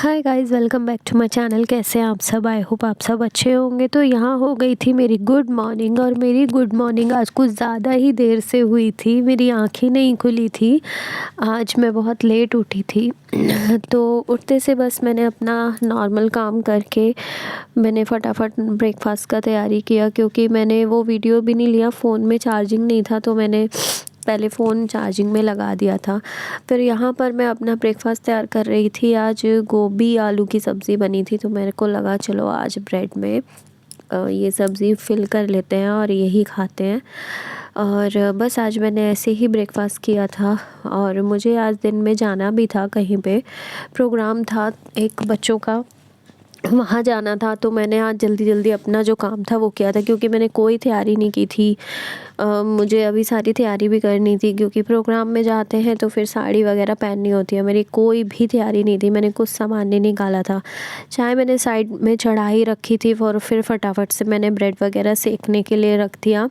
Hi guys, welcome back to my channel. कैसे हैं आप सब? आई होप आप सब अच्छे होंगे। तो यहाँ हो गई थी मेरी गुड मॉर्निंग, और मेरी गुड मॉर्निंग आज कुछ ज़्यादा ही देर से हुई थी। मेरी आँखें नहीं खुली थी। आज मैं बहुत लेट उठी थी। तो उठते से बस मैंने अपना नॉर्मल काम करके मैंने फटाफट ब्रेकफास्ट का तैयारी किया, क्योंकि मैंने वो वीडियो भी नहीं लिया, फ़ोन में चार्जिंग नहीं था, तो मैंने पहले फ़ोन चार्जिंग में लगा दिया था। फिर यहाँ पर मैं अपना ब्रेकफास्ट तैयार कर रही थी। आज गोभी आलू की सब्ज़ी बनी थी, तो मेरे को लगा चलो आज ब्रेड में ये सब्ज़ी फिल कर लेते हैं और यही खाते हैं। और बस आज मैंने ऐसे ही ब्रेकफास्ट किया था। और मुझे आज दिन में जाना भी था, कहीं पे प्रोग्राम था एक बच्चों का, वहाँ जाना था। तो मैंने आज जल्दी जल्दी अपना जो काम था वो किया था, क्योंकि मैंने कोई तैयारी नहीं की थी। मुझे अभी सारी तैयारी भी करनी थी, क्योंकि प्रोग्राम में जाते हैं तो फिर साड़ी वगैरह पहननी होती है। मेरी कोई भी तैयारी नहीं थी, मैंने कुछ सामान नहीं निकाला था। चाय मैंने साइड में चढ़ा ही रखी थी, और फिर फटाफट से मैंने ब्रेड वगैरह सेकने के लिए रख दिया।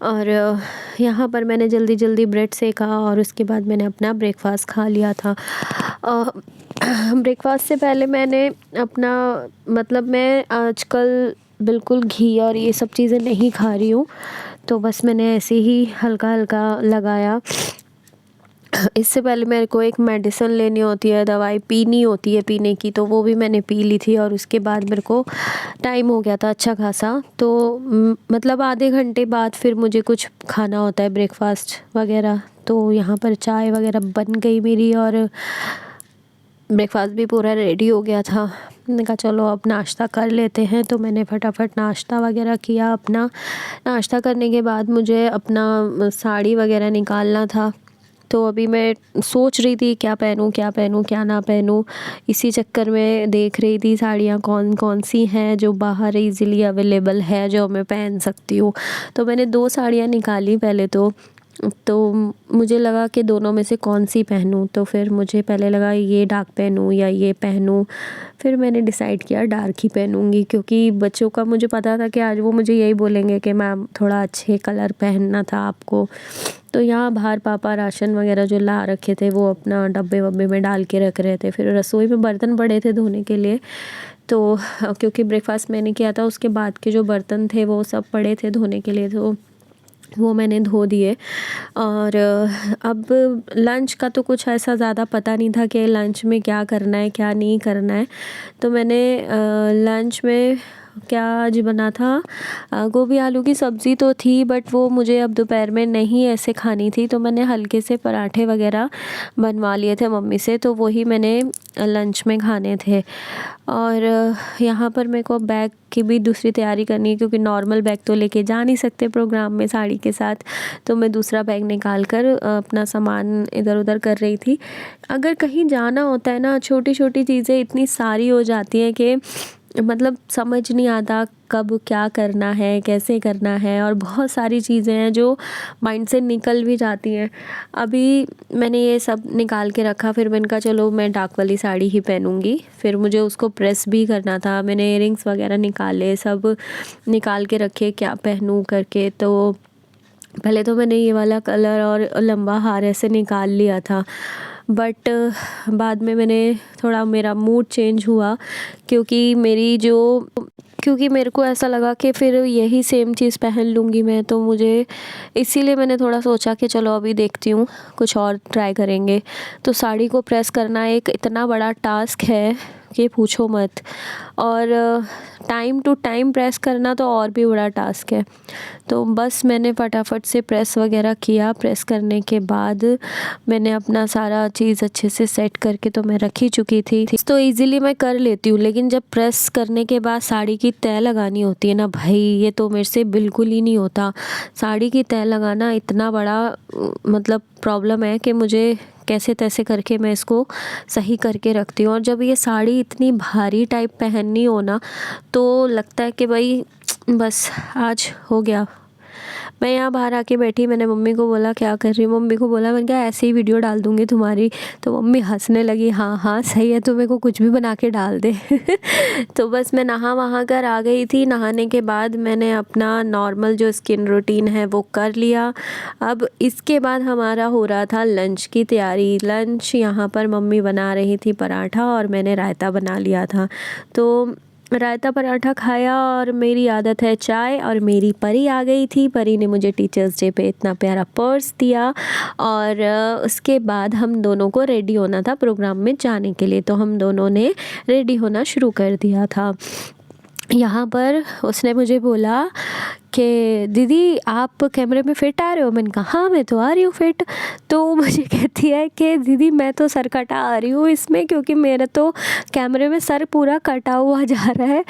और यहाँ पर मैंने जल्दी जल्दी ब्रेड सेका, और उसके बाद मैंने अपना ब्रेकफास्ट खा लिया था। ब्रेकफास्ट से पहले मैंने अपना मतलब मैं आजकल बिल्कुल घी और ये सब चीज़ें नहीं खा रही हूँ, तो बस मैंने ऐसे ही हल्का हल्का लगाया। इससे पहले मेरे को एक मेडिसिन लेनी होती है, दवाई पीनी होती है पीने की, तो वो भी मैंने पी ली थी। और उसके बाद मेरे को टाइम हो गया था अच्छा खासा, तो मतलब आधे घंटे बाद फिर मुझे कुछ खाना होता है ब्रेकफास्ट वगैरह। तो यहाँ पर चाय वगैरह बन गई मेरी, और ब्रेकफास्ट भी पूरा रेडी हो गया था। मैंने कहा चलो अब नाश्ता कर लेते हैं, तो मैंने फटाफट नाश्ता वगैरह किया। अपना नाश्ता करने के बाद मुझे अपना साड़ी वगैरह निकालना था। तो अभी मैं सोच रही थी क्या पहनूं क्या पहनूं क्या ना पहनूं। इसी चक्कर में देख रही थी साड़ियाँ कौन कौन सी हैं जो बाहर इजीली अवेलेबल है, जो मैं पहन सकती हूँ। तो मैंने 2 साड़ियाँ निकाली पहले तो मुझे लगा कि दोनों में से कौन सी पहनूं। तो फिर मुझे पहले लगा ये डार्क पहनूं या ये पहनूं। फिर मैंने डिसाइड किया डार्क ही पहनूंगी, क्योंकि बच्चों का मुझे पता था कि आज वो मुझे यही बोलेंगे कि मैम थोड़ा अच्छे कलर पहनना था आपको। तो यहाँ बाहर पापा राशन वगैरह जो ला रखे थे वो अपना डब्बे वब्बे में डाल के रख रहे थे। फिर रसोई में बर्तन पड़े थे धोने के लिए, तो क्योंकि ब्रेकफास्ट मैंने किया था उसके बाद के जो बर्तन थे वो सब पड़े थे धोने के लिए, तो वो मैंने धो दिए। और अब लंच का तो कुछ ऐसा ज़्यादा पता नहीं था कि लंच में क्या करना है क्या नहीं करना है। तो मैंने लंच में क्या आज बना था, गोभी आलू की सब्ज़ी तो थी, बट वो मुझे अब दोपहर में नहीं ऐसे खानी थी, तो मैंने हल्के से पराठे वगैरह बनवा लिए थे मम्मी से, तो वही मैंने लंच में खाने थे। और यहाँ पर मेरे को बैग की भी दूसरी तैयारी करनी है, क्योंकि नॉर्मल बैग तो लेके जा नहीं सकते प्रोग्राम में साड़ी के साथ। तो मैं दूसरा बैग निकाल कर अपना सामान इधर उधर कर रही थी। अगर कहीं जाना होता है ना, छोटी छोटी चीज़ें इतनी सारी हो जाती हैं कि मतलब समझ नहीं आता कब क्या करना है कैसे करना है, और बहुत सारी चीज़ें हैं जो माइंड से निकल भी जाती हैं। अभी मैंने ये सब निकाल के रखा, फिर मैंने कहा चलो मैं डार्क वाली साड़ी ही पहनूंगी। फिर मुझे उसको प्रेस भी करना था, मैंने इयरिंग्स वगैरह निकाले, सब निकाल के रखे क्या पहनूं करके। तो पहले तो मैंने ये वाला कलर और लंबा हार ऐसे निकाल लिया था, बट बाद में मैंने थोड़ा मेरा मूड चेंज हुआ, क्योंकि मेरे को ऐसा लगा कि फिर यही सेम चीज़ पहन लूँगी मैं, तो मुझे इसीलिए मैंने थोड़ा सोचा कि चलो अभी देखती हूँ कुछ और ट्राई करेंगे। तो साड़ी को प्रेस करना एक इतना बड़ा टास्क है कि पूछो मत, और टाइम टू टाइम प्रेस करना तो और भी बड़ा टास्क है। तो बस मैंने फटाफट से प्रेस वगैरह किया। प्रेस करने के बाद मैंने अपना सारा चीज़ अच्छे से सेट करके तो मैं रख ही चुकी थी। तो इजीली मैं कर लेती हूँ, लेकिन जब प्रेस करने के बाद साड़ी की तह लगानी होती है ना भाई, ये तो मेरे से बिल्कुल ही नहीं होता। साड़ी की तह लगाना इतना बड़ा मतलब प्रॉब्लम है कि मुझे कैसे तैसे करके मैं इसको सही करके रखती हूँ। और जब ये साड़ी इतनी भारी टाइप पहननी हो ना, तो लगता है कि भाई बस आज हो गया, मैं यहाँ बाहर आके बैठी, मैंने मम्मी को बोला क्या कर रही हूँ, मम्मी को बोला, मैंने कहा ऐसे ही वीडियो डाल दूँगी तुम्हारी। तो मम्मी हंसने लगी, हाँ हाँ सही है, तो मेरे को कुछ भी बना के डाल दे। तो बस मैं नहा वहा कर आ गई थी। नहाने के बाद मैंने अपना नॉर्मल जो स्किन रूटीन है वो कर लिया। अब इसके बाद हमारा हो रहा था लंच की तैयारी। लंच यहाँ पर मम्मी बना रही थी पराठा और मैंने रायता बना लिया था। तो रायता पराठा खाया और मेरी आदत है चाय, और मेरी परी आ गई थी। परी ने मुझे टीचर्स डे पे इतना प्यारा पर्स दिया और उसके बाद हम दोनों को रेडी होना था प्रोग्राम में जाने के लिए। तो हम दोनों ने रेडी होना शुरू कर दिया था। यहाँ पर उसने मुझे बोला कि दीदी आप कैमरे में फ़िट आ रहे हो। मैंने कहा हाँ मैं तो आ रही हूँ फ़िट। तो मुझे कहती है कि दीदी मैं तो सर कटा आ रही हूँ इसमें, क्योंकि मेरा तो कैमरे में सर पूरा कटा हुआ जा रहा है,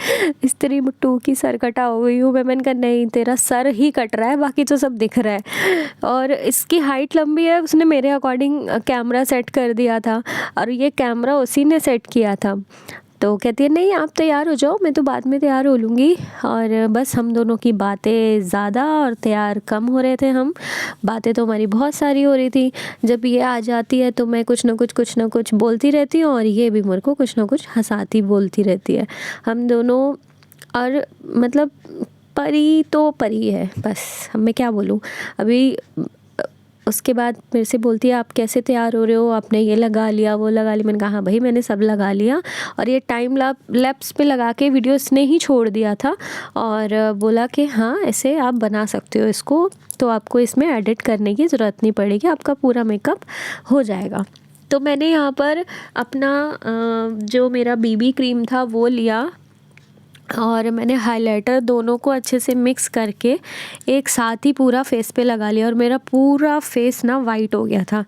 स्त्री टू की सर कटा हो गई हूँ मैं। मैंने कहा नहीं तेरा सर ही कट रहा है, बाकी तो सब दिख रहा है। और इसकी हाइट लंबी है, उसने मेरे अकॉर्डिंग कैमरा सेट कर दिया था और ये कैमरा उसी ने सेट किया था। तो कहती है नहीं आप तैयार हो जाओ, मैं तो बाद में तैयार हो लूँगी। और बस हम दोनों की बातें ज़्यादा और तैयार कम हो रहे थे हम। बातें तो हमारी बहुत सारी हो रही थी। जब ये आ जाती है तो मैं कुछ ना कुछ बोलती रहती हूँ और ये भी मेरे को कुछ ना कुछ हँसाती बोलती रहती है। हम दोनों, और मतलब परी तो परी है बस, मैं क्या बोलूँ अभी। उसके बाद मेरे से बोलती है आप कैसे तैयार हो रहे हो, आपने ये लगा लिया वो लगा लिया। मैंने कहा हाँ भाई मैंने सब लगा लिया। और ये टाइम लैप्स पे लगा के वीडियो इसने ही छोड़ दिया था और बोला कि हाँ ऐसे आप बना सकते हो इसको, तो आपको इसमें एडिट करने की ज़रूरत नहीं पड़ेगी, आपका पूरा मेकअप हो जाएगा। तो मैंने यहाँ पर अपना जो मेरा बीबी क्रीम था वो लिया और मैंने हाइलाइटर दोनों को अच्छे से मिक्स करके एक साथ ही पूरा फेस पे लगा लिया और मेरा पूरा फेस ना वाइट हो गया था।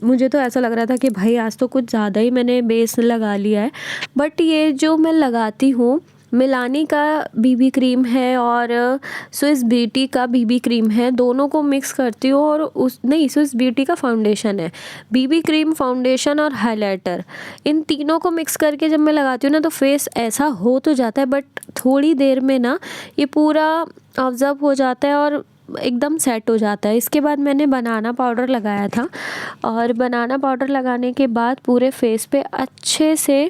मुझे तो ऐसा लग रहा था कि भाई आज तो कुछ ज़्यादा ही मैंने बेस लगा लिया है। बट ये जो मैं लगाती हूँ, मिलानी का बीबी क्रीम है और स्विस ब्यूटी का बीबी क्रीम है, दोनों को मिक्स करती हूँ। और स्विस ब्यूटी का फाउंडेशन है, बीबी क्रीम, फाउंडेशन और हाइलाइटर, इन तीनों को मिक्स करके जब मैं लगाती हूँ ना तो फेस ऐसा हो तो जाता है, बट थोड़ी देर में ना ये पूरा ऑब्जर्व हो जाता है और एकदम सेट हो जाता है। इसके बाद मैंने बनाना पाउडर लगाया था और बनाना पाउडर लगाने के बाद पूरे फेस पे अच्छे से,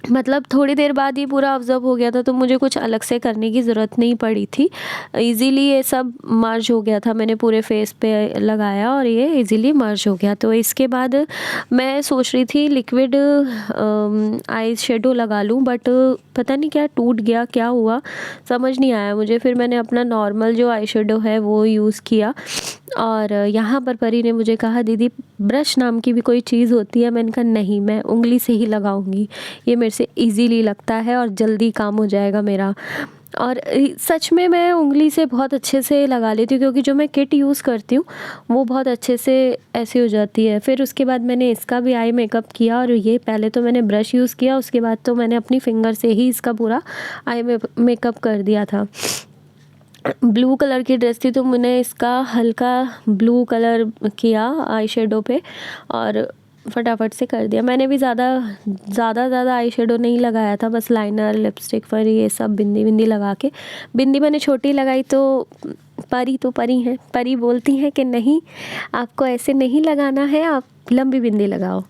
मतलब थोड़ी देर बाद ये पूरा ऑब्जर्व हो गया था, तो मुझे कुछ अलग से करने की ज़रूरत नहीं पड़ी थी। इजीली ये सब मर्ज हो गया था, मैंने पूरे फेस पे लगाया और ये इजीली मर्ज हो गया। तो इसके बाद मैं सोच रही थी लिक्विड आई शेडो लगा लूँ, बट पता नहीं क्या टूट गया, क्या हुआ समझ नहीं आया मुझे। फिर मैंने अपना नॉर्मल जो आई शेडो है वो यूज़ किया। और यहाँ पर परी ने मुझे कहा दीदी ब्रश नाम की भी कोई चीज़ होती है। मैंने कहा नहीं, मैं उंगली से ही लगाऊंगी, ये मेरे से इजीली लगता है और जल्दी काम हो जाएगा मेरा। और सच में मैं उंगली से बहुत अच्छे से लगा लेती हूँ, क्योंकि जो मैं किट यूज़ करती हूँ वो बहुत अच्छे से ऐसे हो जाती है। फिर उसके बाद मैंने इसका भी आई मेकअप किया और ये पहले तो मैंने ब्रश यूज़ किया, उसके बाद तो मैंने अपनी फिंगर से ही इसका पूरा आई मेकअप कर दिया था। ब्लू कलर की ड्रेस थी तो मैंने इसका हल्का ब्लू कलर किया आई शेडो पे और फटाफट से कर दिया। मैंने भी ज़्यादा आई शेडो नहीं लगाया था, बस लाइनर, लिपस्टिक पर ये सब बिंदी लगा के। बिंदी मैंने छोटी लगाई तो परी हैं, परी बोलती हैं कि नहीं आपको ऐसे नहीं लगाना है, आप लंबी बिंदी लगाओ।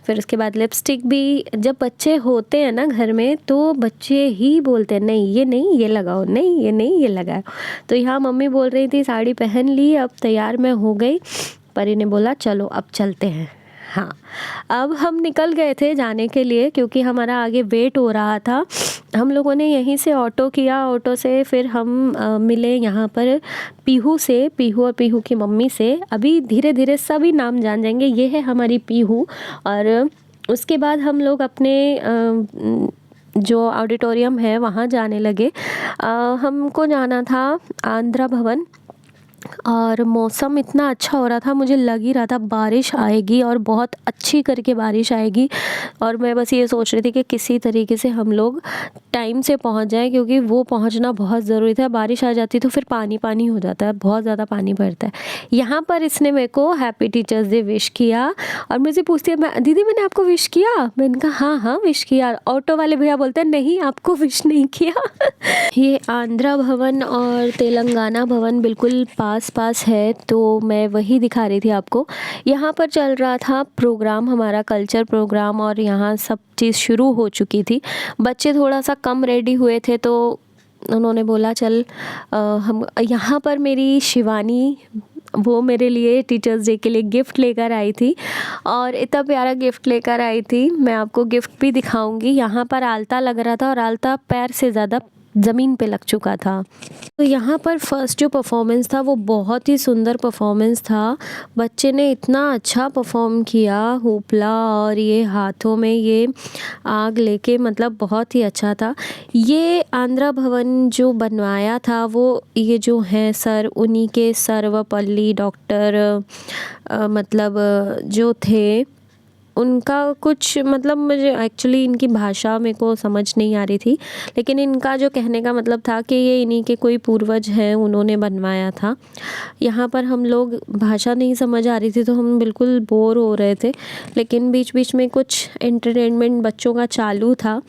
फिर उसके बाद लिपस्टिक भी, जब बच्चे होते हैं ना घर में तो बच्चे ही बोलते हैं नहीं ये लगाओ, नहीं ये नहीं ये लगाओ। तो यहाँ मम्मी बोल रही थी साड़ी पहन ली, अब तैयार मैं हो गई। परी ने बोला चलो अब चलते हैं। हाँ, अब हम निकल गए थे जाने के लिए, क्योंकि हमारा आगे वेट हो रहा था। हम लोगों ने यहीं से ऑटो किया, ऑटो से फिर हम मिले यहाँ पर पीहू से, पीहू और पीहू की मम्मी से। अभी धीरे धीरे सभी नाम जान जाएंगे, ये है हमारी पीहू। और उसके बाद हम लोग अपने जो ऑडिटोरियम है वहाँ जाने लगे। हमको जाना था आंध्रा भवन, और मौसम इतना अच्छा हो रहा था, मुझे लग ही रहा था बारिश आएगी और बहुत अच्छी करके बारिश आएगी। और मैं बस ये सोच रही थी कि किसी तरीके से हम लोग टाइम से पहुंच जाएं, क्योंकि वो पहुंचना बहुत ज़रूरी था। बारिश आ जाती तो फिर पानी पानी हो जाता है, बहुत ज़्यादा पानी भरता है। यहाँ पर इसने मेरे को हैप्पी टीचर्स डे विश किया और मुझे पूछती है, मैं दीदी मैंने आपको विश किया? मैंने कहा हाँ हाँ विश किया। ऑटो वाले भैया बोलते हैं नहीं आपको विश नहीं किया। ये आंध्रा भवन और तेलंगाना भवन बिल्कुल पास पास है, तो मैं वही दिखा रही थी आपको। यहाँ पर चल रहा था प्रोग्राम, हमारा कल्चर प्रोग्राम, और यहाँ सब चीज़ शुरू हो चुकी थी। बच्चे थोड़ा सा कम रेडी हुए थे तो उन्होंने बोला चल हम यहाँ पर मेरी शिवानी, वो मेरे लिए टीचर्स डे के लिए गिफ्ट लेकर आई थी और इतना प्यारा गिफ्ट लेकर आई थी। मैं आपको गिफ्ट भी दिखाऊंगी। यहाँ पर आलता लग रहा था और आलता पैर से ज़्यादा ज़मीन पे लग चुका था। तो यहाँ पर फर्स्ट जो परफॉर्मेंस था वो बहुत ही सुंदर परफॉर्मेंस था। बच्चे ने इतना अच्छा परफॉर्म किया, हुपला और ये हाथों में ये आग लेके, मतलब बहुत ही अच्छा था। ये आंध्रा भवन जो बनवाया था वो ये जो हैं सर, उन्हीं के सर्वपल्ली डॉक्टर मतलब जो थे उनका कुछ, मतलब मुझे एक्चुअली इनकी भाषा मेरे को समझ नहीं आ रही थी, लेकिन इनका जो कहने का मतलब था कि ये इन्हीं के कोई पूर्वज हैं, उन्होंने बनवाया था। यहाँ पर हम लोग भाषा नहीं समझ आ रही थी तो हम बिल्कुल बोर हो रहे थे, लेकिन बीच बीच में कुछ एंटरटेनमेंट बच्चों का चालू था।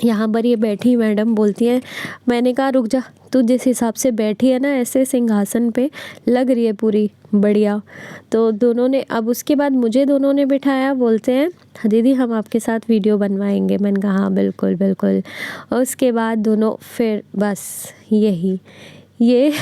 यहाँ पर ये बैठी मैडम बोलती हैं, मैंने कहा रुक जा, तू जिस हिसाब से बैठी है ना ऐसे सिंहासन पे लग रही है पूरी बढ़िया। तो दोनों ने, अब उसके बाद मुझे दोनों ने बिठाया, बोलते हैं दीदी हम आपके साथ वीडियो बनवाएंगे। मैंने कहा हाँ बिल्कुल बिल्कुल। और उसके बाद दोनों फिर बस यही ये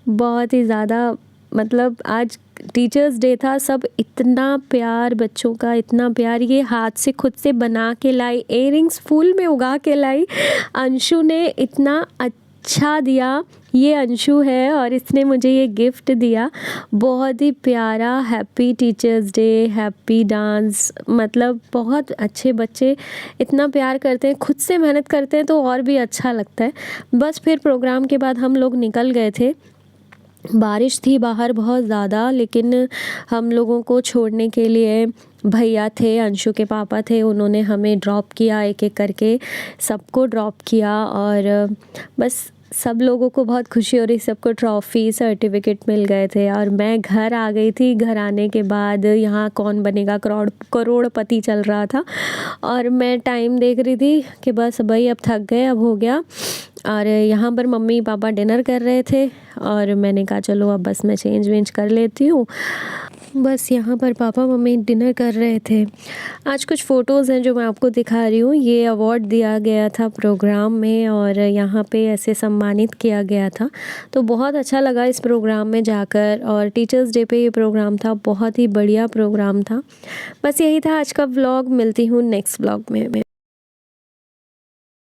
बहुत ही ज़्यादा, मतलब आज टीचर्स डे था, सब इतना प्यार बच्चों का, इतना प्यार। ये हाथ से खुद से बना के लाई, इयररिंग्स फूल में उगा के लाई। अंशु ने इतना अच्छा दिया, ये अंशु है और इसने मुझे ये गिफ्ट दिया, बहुत ही प्यारा। Happy teachers day, happy dance, मतलब बहुत अच्छे बच्चे इतना प्यार करते हैं, खुद से मेहनत करते हैं तो और भी अच्छा लगता है। बस फिर प्रोग्राम के बाद हम लोग निकल गए थे। बारिश थी बाहर बहुत ज़्यादा, लेकिन हम लोगों को छोड़ने के लिए भैया थे, अंशु के पापा थे, उन्होंने हमें ड्रॉप किया, एक एक करके सबको ड्रॉप किया। और बस सब लोगों को बहुत खुशी हो रही, सबको ट्रॉफ़ी सर्टिफिकेट मिल गए थे और मैं घर आ गई थी। घर आने के बाद यहाँ कौन बनेगा करोड़पति चल रहा था और मैं टाइम देख रही थी कि बस भाई अब थक गए, अब हो गया। और यहाँ पर मम्मी पापा डिनर कर रहे थे और मैंने कहा चलो अब बस मैं चेंज वेंज कर लेती हूँ। बस यहाँ पर पापा मम्मी डिनर कर रहे थे। आज कुछ फ़ोटोज़ हैं जो मैं आपको दिखा रही हूँ। ये अवार्ड दिया गया था प्रोग्राम में और यहाँ पे ऐसे सम्मानित किया गया था, तो बहुत अच्छा लगा इस प्रोग्राम में जाकर। और टीचर्स डे पे ये प्रोग्राम था, बहुत ही बढ़िया प्रोग्राम था। बस यही था आज का व्लॉग, मिलती हूँ नेक्स्ट व्लॉग में।